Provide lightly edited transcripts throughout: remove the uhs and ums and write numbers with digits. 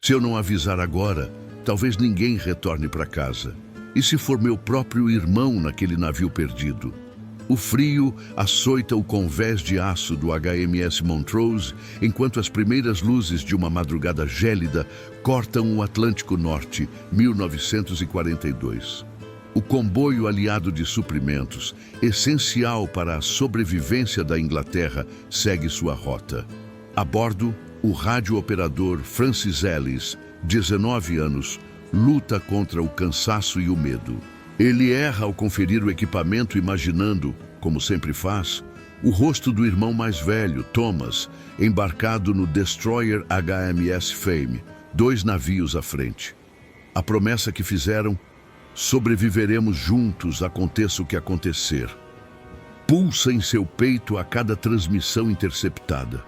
Se eu não avisar agora, talvez ninguém retorne para casa. E se for meu próprio irmão naquele navio perdido? O frio açoita o convés de aço do HMS Montrose, enquanto as primeiras luzes de uma madrugada gélida cortam o Atlântico Norte, 1942. O comboio aliado de suprimentos, essencial para a sobrevivência da Inglaterra, segue sua rota. A bordo, o radiooperador Francis Ellis, 19 anos, luta contra o cansaço e o medo. Ele erra ao conferir o equipamento imaginando, como sempre faz, o rosto do irmão mais velho, Thomas, embarcado no destroyer HMS Fame, 2 navios à frente. A promessa que fizeram: sobreviveremos juntos, aconteça o que acontecer. Pulsa em seu peito a cada transmissão interceptada.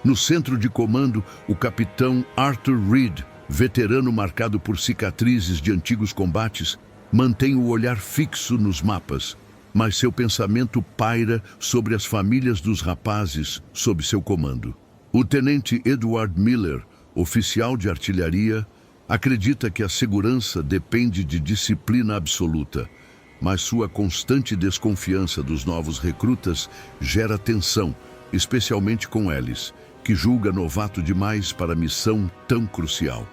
No centro de comando, o capitão Arthur Reed, veterano marcado por cicatrizes de antigos combates, mantém o olhar fixo nos mapas, mas seu pensamento paira sobre as famílias dos rapazes sob seu comando. O tenente Edward Miller, oficial de artilharia, acredita que a segurança depende de disciplina absoluta, mas sua constante desconfiança dos novos recrutas gera tensão, especialmente com Ellis, que julga novato demais para a missão tão crucial.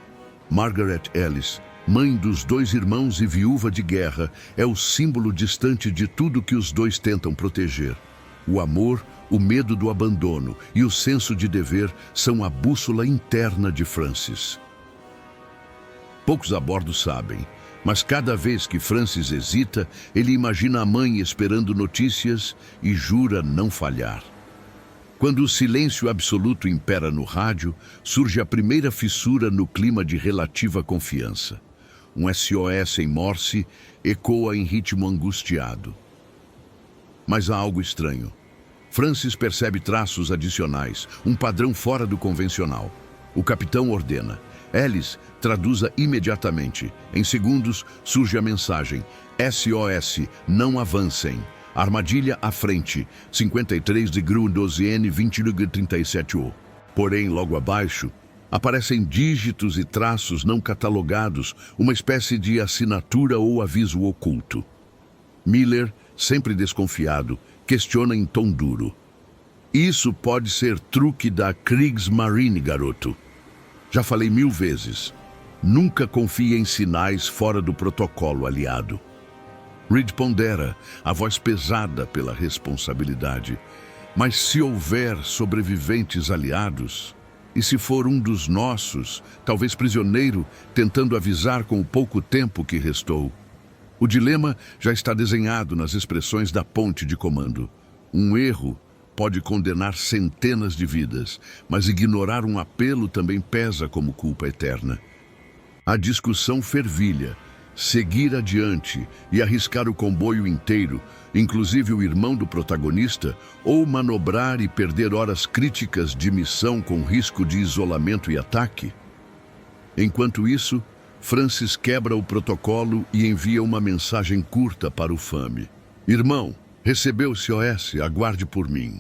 Margaret Ellis, mãe dos 2 irmãos e viúva de guerra, é o símbolo distante de tudo que os 2 tentam proteger. O amor, o medo do abandono e o senso de dever são a bússola interna de Francis. Poucos a bordo sabem, mas cada vez que Francis hesita, ele imagina a mãe esperando notícias e jura não falhar. Quando o silêncio absoluto impera no rádio, surge a primeira fissura no clima de relativa confiança. Um SOS em Morse ecoa em ritmo angustiado. Mas há algo estranho. Francis percebe traços adicionais, um padrão fora do convencional. O capitão ordena: Ellis, traduza imediatamente. Em segundos, surge a mensagem: SOS, não avancem. Armadilha à frente, 53 de GRU 12N 2037O. Porém, logo abaixo, aparecem dígitos e traços não catalogados, uma espécie de assinatura ou aviso oculto. Miller, sempre desconfiado, questiona em tom duro: isso pode ser truque da Kriegsmarine, garoto. Já falei 1000 vezes. Nunca confie em sinais fora do protocolo aliado. Reed pondera, a voz pesada pela responsabilidade. Mas se houver sobreviventes aliados, e se for um dos nossos, talvez prisioneiro, tentando avisar com o pouco tempo que restou? O dilema já está desenhado nas expressões da ponte de comando. Um erro pode condenar centenas de vidas, mas ignorar um apelo também pesa como culpa eterna. A discussão fervilha. Seguir adiante e arriscar o comboio inteiro, inclusive o irmão do protagonista, ou manobrar e perder horas críticas de missão com risco de isolamento e ataque? Enquanto isso, Francis quebra o protocolo e envia uma mensagem curta para o Fame: irmão, recebeu o SOS, aguarde por mim.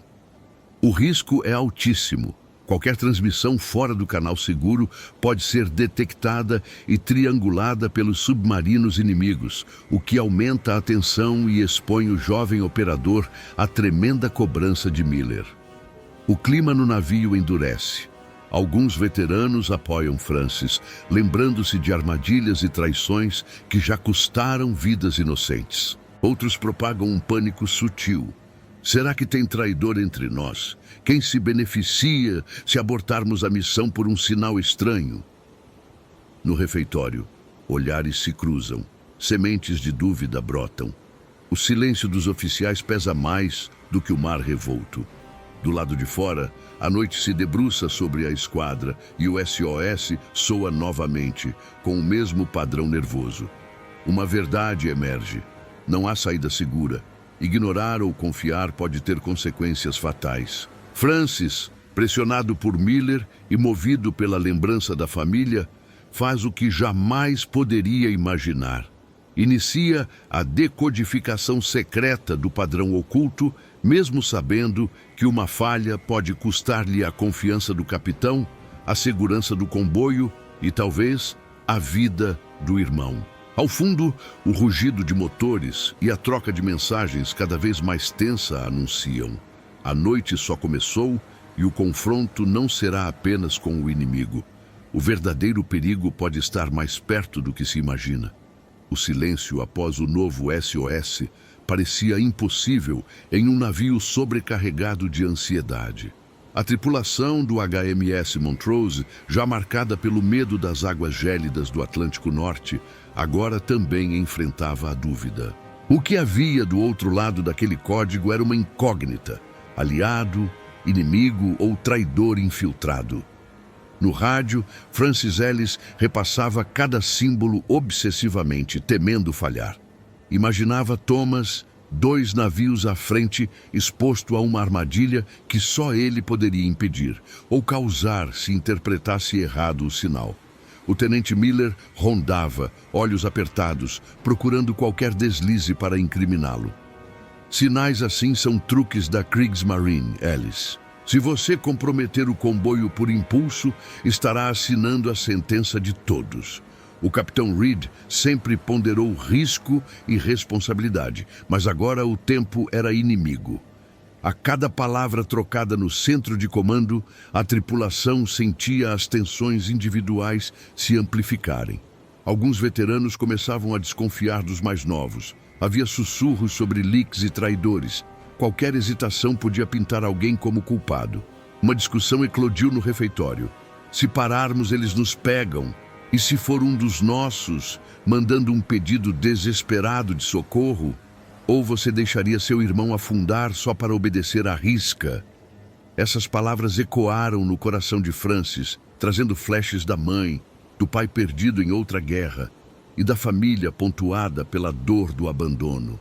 O risco é altíssimo. Qualquer transmissão fora do canal seguro pode ser detectada e triangulada pelos submarinos inimigos, o que aumenta a tensão e expõe o jovem operador à tremenda cobrança de Miller. O clima no navio endurece. Alguns veteranos apoiam Francis, lembrando-se de armadilhas e traições que já custaram vidas inocentes. Outros propagam um pânico sutil. Será que tem traidor entre nós? Quem se beneficia se abortarmos a missão por um sinal estranho? No refeitório, olhares se cruzam, sementes de dúvida brotam. O silêncio dos oficiais pesa mais do que o mar revolto. Do lado de fora, a noite se debruça sobre a esquadra e o SOS soa novamente, com o mesmo padrão nervoso. Uma verdade emerge. Não há saída segura. Ignorar ou confiar pode ter consequências fatais. Francis, pressionado por Miller e movido pela lembrança da família, faz o que jamais poderia imaginar. Inicia a decodificação secreta do padrão oculto, mesmo sabendo que uma falha pode custar-lhe a confiança do capitão, a segurança do comboio e talvez a vida do irmão. Ao fundo, o rugido de motores e a troca de mensagens cada vez mais tensa anunciam: a noite só começou e o confronto não será apenas com o inimigo. O verdadeiro perigo pode estar mais perto do que se imagina. O silêncio após o novo SOS parecia impossível em um navio sobrecarregado de ansiedade. A tripulação do HMS Montrose, já marcada pelo medo das águas gélidas do Atlântico Norte, agora também enfrentava a dúvida. O que havia do outro lado daquele código era uma incógnita: aliado, inimigo ou traidor infiltrado. No rádio, Francis Ellis repassava cada símbolo obsessivamente, temendo falhar. Imaginava Thomas, 2 navios à frente, exposto a uma armadilha que só ele poderia impedir, ou causar se interpretasse errado o sinal. O tenente Miller rondava, olhos apertados, procurando qualquer deslize para incriminá-lo. Sinais assim são truques da Kriegsmarine, Ellis. Se você comprometer o comboio por impulso, estará assinando a sentença de todos. O capitão Reed sempre ponderou risco e responsabilidade, mas agora o tempo era inimigo. A cada palavra trocada no centro de comando, a tripulação sentia as tensões individuais se amplificarem. Alguns veteranos começavam a desconfiar dos mais novos. Havia sussurros sobre leaks e traidores. Qualquer hesitação podia pintar alguém como culpado. Uma discussão eclodiu no refeitório. Se pararmos, eles nos pegam. E se for um dos nossos, mandando um pedido desesperado de socorro? Ou você deixaria seu irmão afundar só para obedecer à risca? Essas palavras ecoaram no coração de Francis, trazendo flashes da mãe, do pai perdido em outra guerra e da família pontuada pela dor do abandono.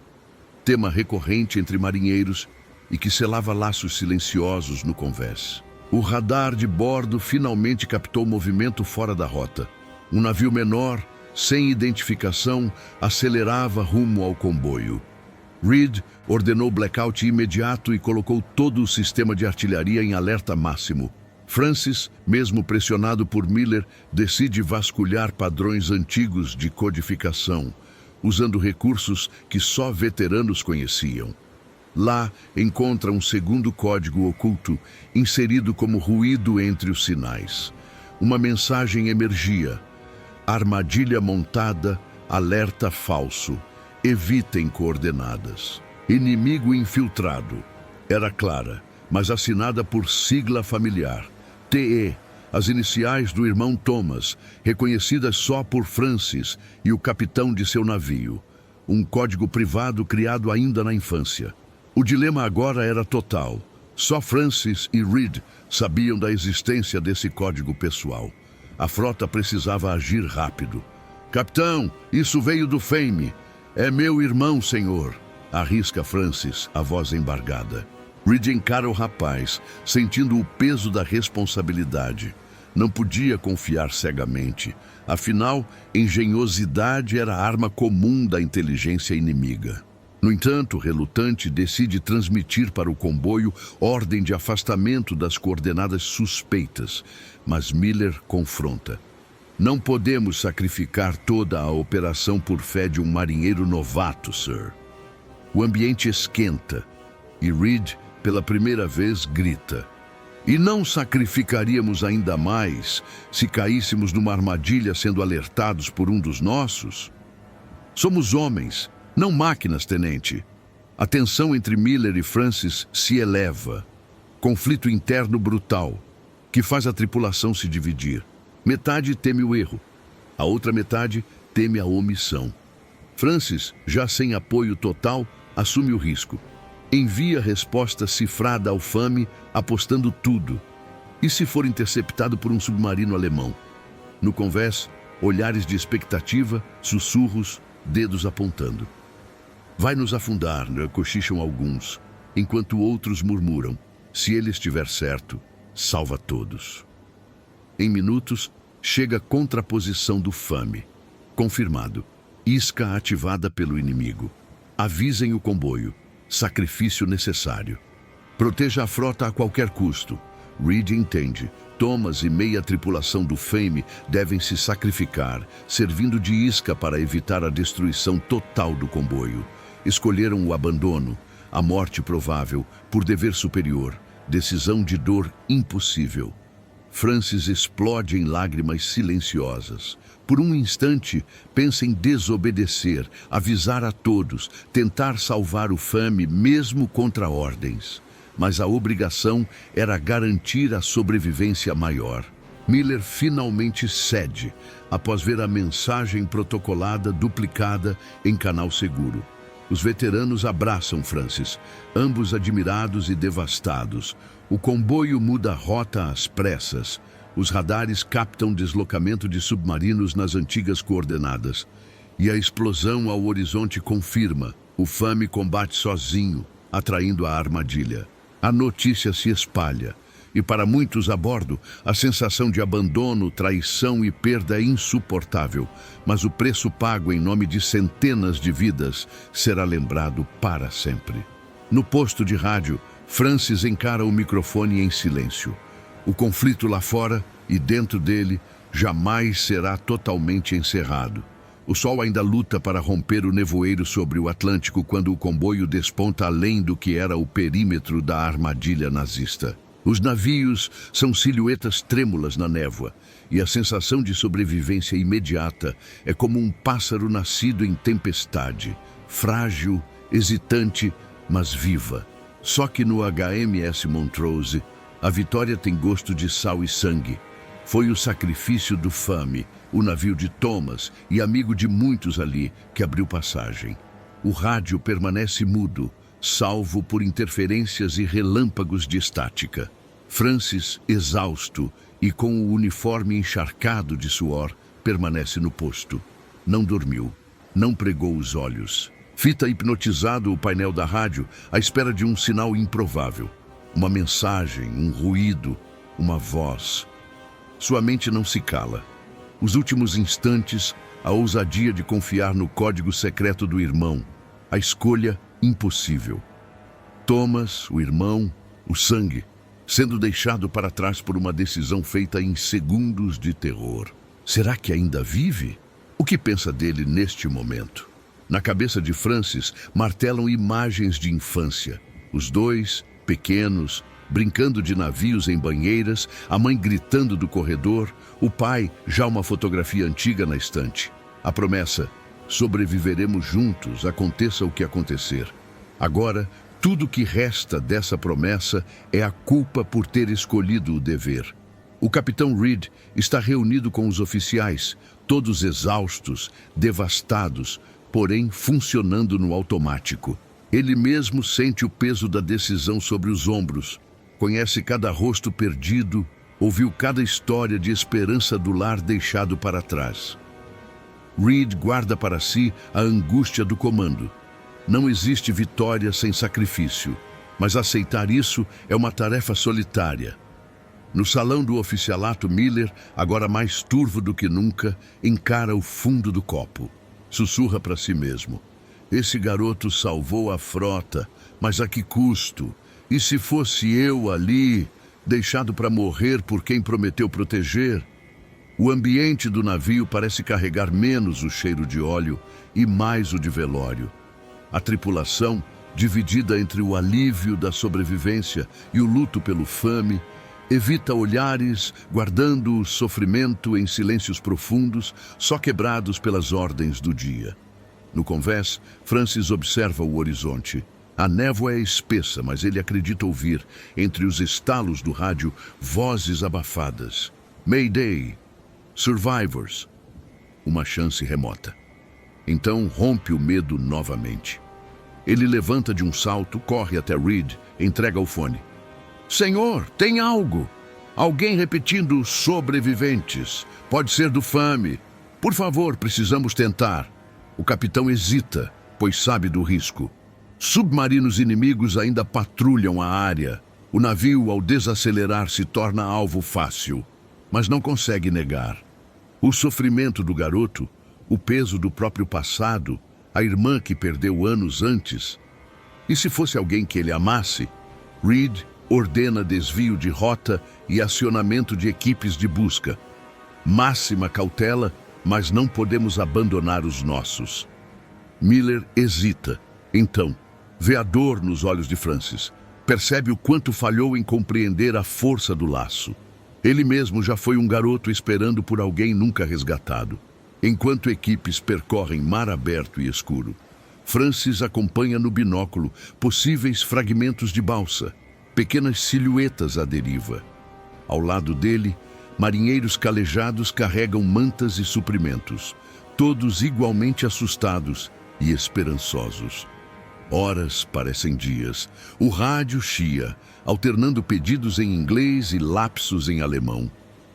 Tema recorrente entre marinheiros e que selava laços silenciosos no convés. O radar de bordo finalmente captou movimento fora da rota. Um navio menor, sem identificação, acelerava rumo ao comboio. Reed ordenou blackout imediato e colocou todo o sistema de artilharia em alerta máximo. Francis, mesmo pressionado por Miller, decide vasculhar padrões antigos de codificação, usando recursos que só veteranos conheciam. Lá, encontra um segundo código oculto, inserido como ruído entre os sinais. Uma mensagem emergia: armadilha montada, alerta falso, evitem coordenadas. Inimigo infiltrado. Era clara, mas assinada por sigla familiar. TE, as iniciais do irmão Thomas, reconhecidas só por Francis e o capitão de seu navio. Um código privado criado ainda na infância. O dilema agora era total. Só Francis e Reed sabiam da existência desse código pessoal. A frota precisava agir rápido. Capitão, isso veio do Fame. É meu irmão, senhor. Arrisca Francis, a voz embargada. Reed encara o rapaz, sentindo o peso da responsabilidade. Não podia confiar cegamente. Afinal, engenhosidade era a arma comum da inteligência inimiga. No entanto, relutante, decide transmitir para o comboio ordem de afastamento das coordenadas suspeitas, mas Miller confronta. Não podemos sacrificar toda a operação por fé de um marinheiro novato, sir. O ambiente esquenta e Reed, pela primeira vez, grita. E não sacrificaríamos ainda mais se caíssemos numa armadilha sendo alertados por um dos nossos? Somos homens, não máquinas, tenente. A tensão entre Miller e Francis se eleva. Conflito interno brutal, que faz a tripulação se dividir. Metade teme o erro, a outra metade teme a omissão. Francis, já sem apoio total, assume o risco. Envia resposta cifrada ao Fame, apostando tudo. E se for interceptado por um submarino alemão? No convés, olhares de expectativa, sussurros, dedos apontando. Vai nos afundar, cochicham alguns, enquanto outros murmuram. Se ele estiver certo, salva todos. Em minutos, chega a contraposição do Fame. Confirmado. Isca ativada pelo inimigo. Avisem o comboio. Sacrifício necessário. Proteja a frota a qualquer custo. Reed entende. Thomas e meia tripulação do Fame devem se sacrificar, servindo de isca para evitar a destruição total do comboio. Escolheram o abandono, a morte provável, por dever superior, decisão de dor impossível. Francis explode em lágrimas silenciosas. Por um instante, pensa em desobedecer, avisar a todos, tentar salvar o Fame mesmo contra ordens. Mas a obrigação era garantir a sobrevivência maior. Miller finalmente cede, após ver a mensagem protocolada duplicada em canal seguro. Os veteranos abraçam Francis, ambos admirados e devastados. O comboio muda rota às pressas. Os radares captam deslocamento de submarinos nas antigas coordenadas. E a explosão ao horizonte confirma: o Fame combate sozinho, atraindo a armadilha. A notícia se espalha, e para muitos a bordo, a sensação de abandono, traição e perda é insuportável, mas o preço pago em nome de centenas de vidas será lembrado para sempre. No posto de rádio, Francis encara o microfone em silêncio. O conflito lá fora e dentro dele jamais será totalmente encerrado. O sol ainda luta para romper o nevoeiro sobre o Atlântico quando o comboio desponta além do que era o perímetro da armadilha nazista. Os navios são silhuetas trêmulas na névoa, e a sensação de sobrevivência imediata é como um pássaro nascido em tempestade, frágil, hesitante, mas viva. Só que no HMS Montrose, a vitória tem gosto de sal e sangue. Foi o sacrifício do Fame, o navio de Thomas e amigo de muitos ali, que abriu passagem. O rádio permanece mudo, salvo por interferências e relâmpagos de estática. Francis, exausto e com o uniforme encharcado de suor, permanece no posto. Não dormiu, não pregou os olhos. Fita hipnotizado o painel da rádio à espera de um sinal improvável. Uma mensagem, um ruído, uma voz. Sua mente não se cala. Os últimos instantes, a ousadia de confiar no código secreto do irmão. A escolha impossível. Thomas, o irmão, o sangue, sendo deixado para trás por uma decisão feita em segundos de terror. Será que ainda vive? O que pensa dele neste momento? Na cabeça de Francis martelam imagens de infância. Os dois, pequenos, brincando de navios em banheiras, a mãe gritando do corredor, o pai, já uma fotografia antiga na estante. A promessa: sobreviveremos juntos, aconteça o que acontecer. Agora, tudo que resta dessa promessa é a culpa por ter escolhido o dever. O capitão Reed está reunido com os oficiais, todos exaustos, devastados, porém funcionando no automático. Ele mesmo sente o peso da decisão sobre os ombros. Conhece cada rosto perdido, ouviu cada história de esperança do lar deixado para trás. Reed guarda para si a angústia do comando. Não existe vitória sem sacrifício, mas aceitar isso é uma tarefa solitária. No salão do oficialato, Miller, agora mais turvo do que nunca, encara o fundo do copo. Sussurra para si mesmo: esse garoto salvou a frota, mas a que custo? E se fosse eu ali, deixado para morrer por quem prometeu proteger? O ambiente do navio parece carregar menos o cheiro de óleo e mais o de velório. A tripulação, dividida entre o alívio da sobrevivência e o luto pelo Fame, evita olhares, guardando o sofrimento em silêncios profundos, só quebrados pelas ordens do dia. No convés, Francis observa o horizonte. A névoa é espessa, mas ele acredita ouvir, entre os estalos do rádio, vozes abafadas. Mayday! Survivors! Uma chance remota. Então rompe o medo novamente. Ele levanta de um salto, corre até Reed, entrega o fone. Senhor, tem algo! Alguém repetindo sobreviventes. Pode ser do Fame. Por favor, precisamos tentar. O capitão hesita, pois sabe do risco. Submarinos inimigos ainda patrulham a área. O navio, ao desacelerar, se torna alvo fácil, mas não consegue negar. O sofrimento do garoto, o peso do próprio passado, a irmã que perdeu anos antes. E se fosse alguém que ele amasse? Reed, ordena desvio de rota e acionamento de equipes de busca. Máxima cautela, mas não podemos abandonar os nossos. Miller hesita. Então, vê a dor nos olhos de Francis. Percebe o quanto falhou em compreender a força do laço. Ele mesmo já foi um garoto esperando por alguém nunca resgatado. Enquanto equipes percorrem mar aberto e escuro, Francis acompanha no binóculo possíveis fragmentos de balsa, pequenas silhuetas à deriva. Ao lado dele, marinheiros calejados carregam mantas e suprimentos, todos igualmente assustados e esperançosos. Horas parecem dias. O rádio chia, alternando pedidos em inglês e lapsos em alemão.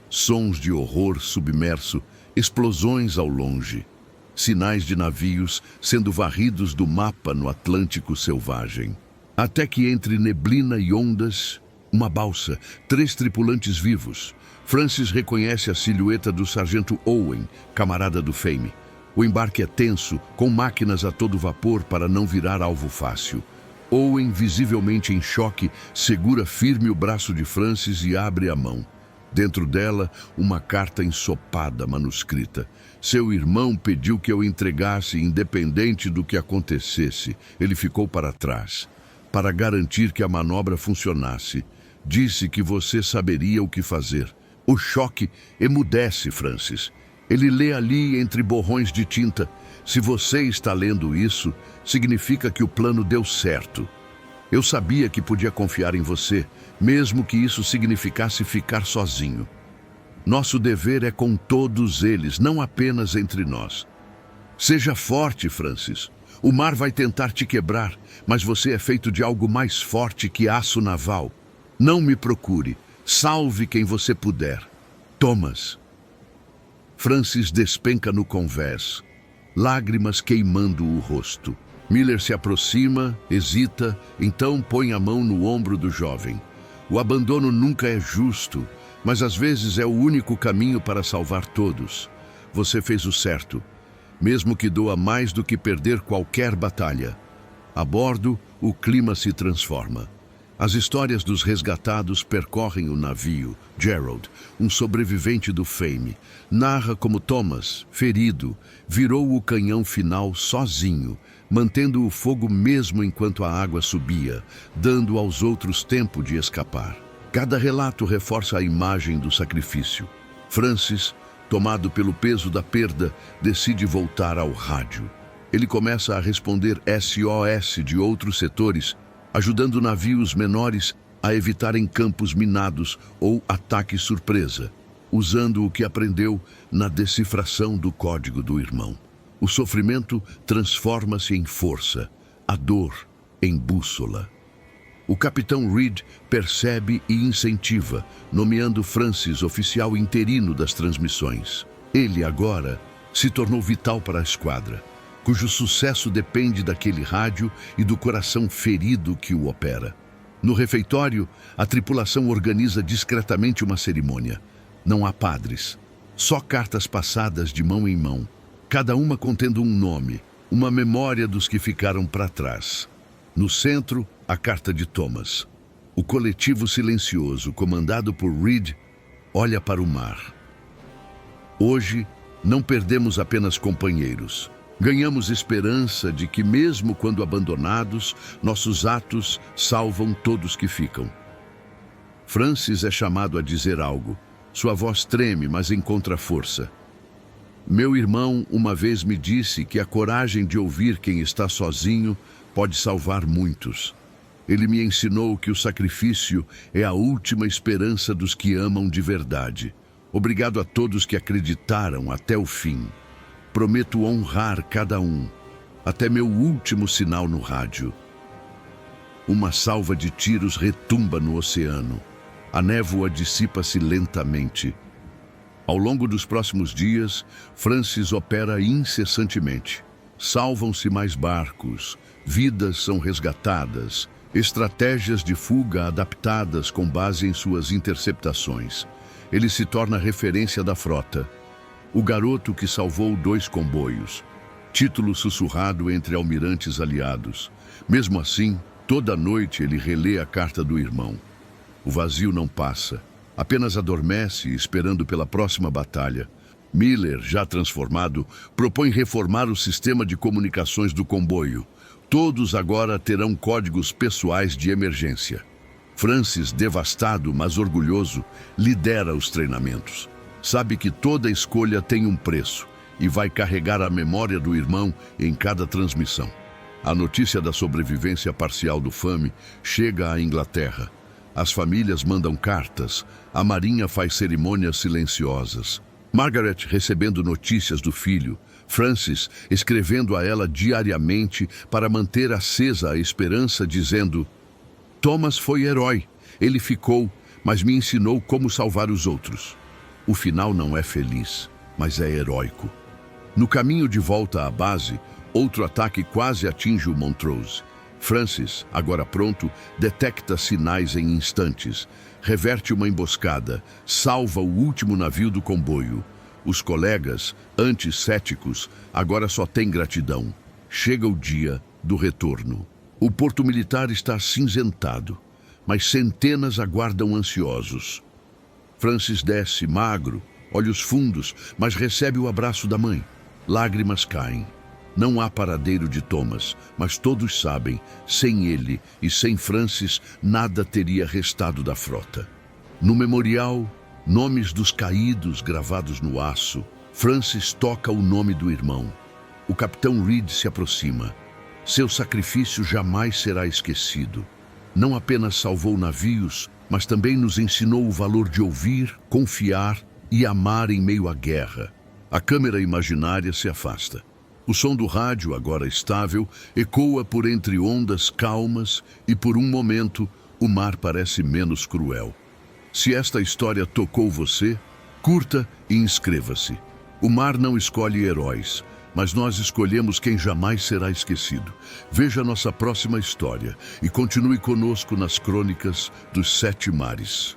Sons de horror submerso, explosões ao longe. Sinais de navios sendo varridos do mapa no Atlântico selvagem. Até que entre neblina e ondas, uma balsa, 3 tripulantes vivos. Francis reconhece a silhueta do sargento Owen, camarada do Fame. O embarque é tenso, com máquinas a todo vapor para não virar alvo fácil. Owen, visivelmente em choque, segura firme o braço de Francis e abre a mão. Dentro dela, uma carta ensopada, manuscrita. Seu irmão pediu que eu entregasse, independente do que acontecesse. Ele ficou para trás, para garantir que a manobra funcionasse. Disse que você saberia o que fazer. O choque emudece Francis. Ele lê ali entre borrões de tinta. Se você está lendo isso, significa que o plano deu certo. Eu sabia que podia confiar em você, mesmo que isso significasse ficar sozinho. Nosso dever é com todos eles, não apenas entre nós. Seja forte, Francis. O mar vai tentar te quebrar, mas você é feito de algo mais forte que aço naval. Não me procure. Salve quem você puder. Thomas. Francis despenca no convés, lágrimas queimando o rosto. Miller se aproxima, hesita, então põe a mão no ombro do jovem. O abandono nunca é justo, mas às vezes é o único caminho para salvar todos. Você fez o certo, mesmo que doa mais do que perder qualquer batalha. A bordo, o clima se transforma. As histórias dos resgatados percorrem o navio. Gerald, um sobrevivente do Fame, narra como Thomas, ferido, virou o canhão final sozinho, mantendo o fogo mesmo enquanto a água subia, dando aos outros tempo de escapar. Cada relato reforça a imagem do sacrifício. Francis, tomado pelo peso da perda, decide voltar ao rádio. Ele começa a responder SOS de outros setores, ajudando navios menores a evitarem campos minados ou ataque surpresa, usando o que aprendeu na decifração do código do irmão. O sofrimento transforma-se em força, a dor em bússola. O capitão Reed percebe e incentiva, nomeando Francis oficial interino das transmissões. Ele agora se tornou vital para a esquadra, cujo sucesso depende daquele rádio e do coração ferido que o opera. No refeitório, a tripulação organiza discretamente uma cerimônia. Não há padres, só cartas passadas de mão em mão, cada uma contendo um nome, uma memória dos que ficaram para trás. No centro, a carta de Thomas. O coletivo silencioso, comandado por Reed, olha para o mar. Hoje, não perdemos apenas companheiros. Ganhamos esperança de que, mesmo quando abandonados, nossos atos salvam todos que ficam. Francis é chamado a dizer algo. Sua voz treme, mas encontra força. Meu irmão uma vez me disse que a coragem de ouvir quem está sozinho pode salvar muitos. Ele me ensinou que o sacrifício é a última esperança dos que amam de verdade. Obrigado a todos que acreditaram até o fim. Prometo honrar cada um, até meu último sinal no rádio. Uma salva de tiros retumba no oceano. A névoa dissipa-se lentamente. Ao longo dos próximos dias, Francis opera incessantemente. Salvam-se mais barcos, vidas são resgatadas, estratégias de fuga adaptadas com base em suas interceptações. Ele se torna referência da frota. O garoto que salvou 2 comboios. Título sussurrado entre almirantes aliados. Mesmo assim, toda noite ele relê a carta do irmão. O vazio não passa, apenas adormece, esperando pela próxima batalha. Miller, já transformado, propõe reformar o sistema de comunicações do comboio. Todos agora terão códigos pessoais de emergência. Francis, devastado, mas orgulhoso, lidera os treinamentos. Sabe que toda escolha tem um preço e vai carregar a memória do irmão em cada transmissão. A notícia da sobrevivência parcial do FAME chega à Inglaterra. As famílias mandam cartas, a Marinha faz cerimônias silenciosas. Margaret recebendo notícias do filho, Francis escrevendo a ela diariamente para manter acesa a esperança, dizendo: Thomas foi herói, ele ficou, mas me ensinou como salvar os outros. O final não é feliz, mas é heróico. No caminho de volta à base, outro ataque quase atinge o Montrose. Francis, agora pronto, detecta sinais em instantes, reverte uma emboscada, salva o último navio do comboio. Os colegas, antes céticos, agora só têm gratidão. Chega o dia do retorno. O porto militar está acinzentado, mas centenas aguardam ansiosos. Francis desce, magro, olhos fundos, mas recebe o abraço da mãe. Lágrimas caem. Não há paradeiro de Thomas, mas todos sabem, sem ele e sem Francis, nada teria restado da frota. No memorial, nomes dos caídos gravados no aço. Francis toca o nome do irmão. O capitão Reed se aproxima. Seu sacrifício jamais será esquecido. Não apenas salvou navios, mas também nos ensinou o valor de ouvir, confiar e amar em meio à guerra. A câmera imaginária se afasta. O som do rádio, agora estável, ecoa por entre ondas calmas e, por um momento, o mar parece menos cruel. Se esta história tocou você, curta e inscreva-se. O mar não escolhe heróis, mas nós escolhemos quem jamais será esquecido. Veja nossa próxima história e continue conosco nas crônicas dos Sete Mares.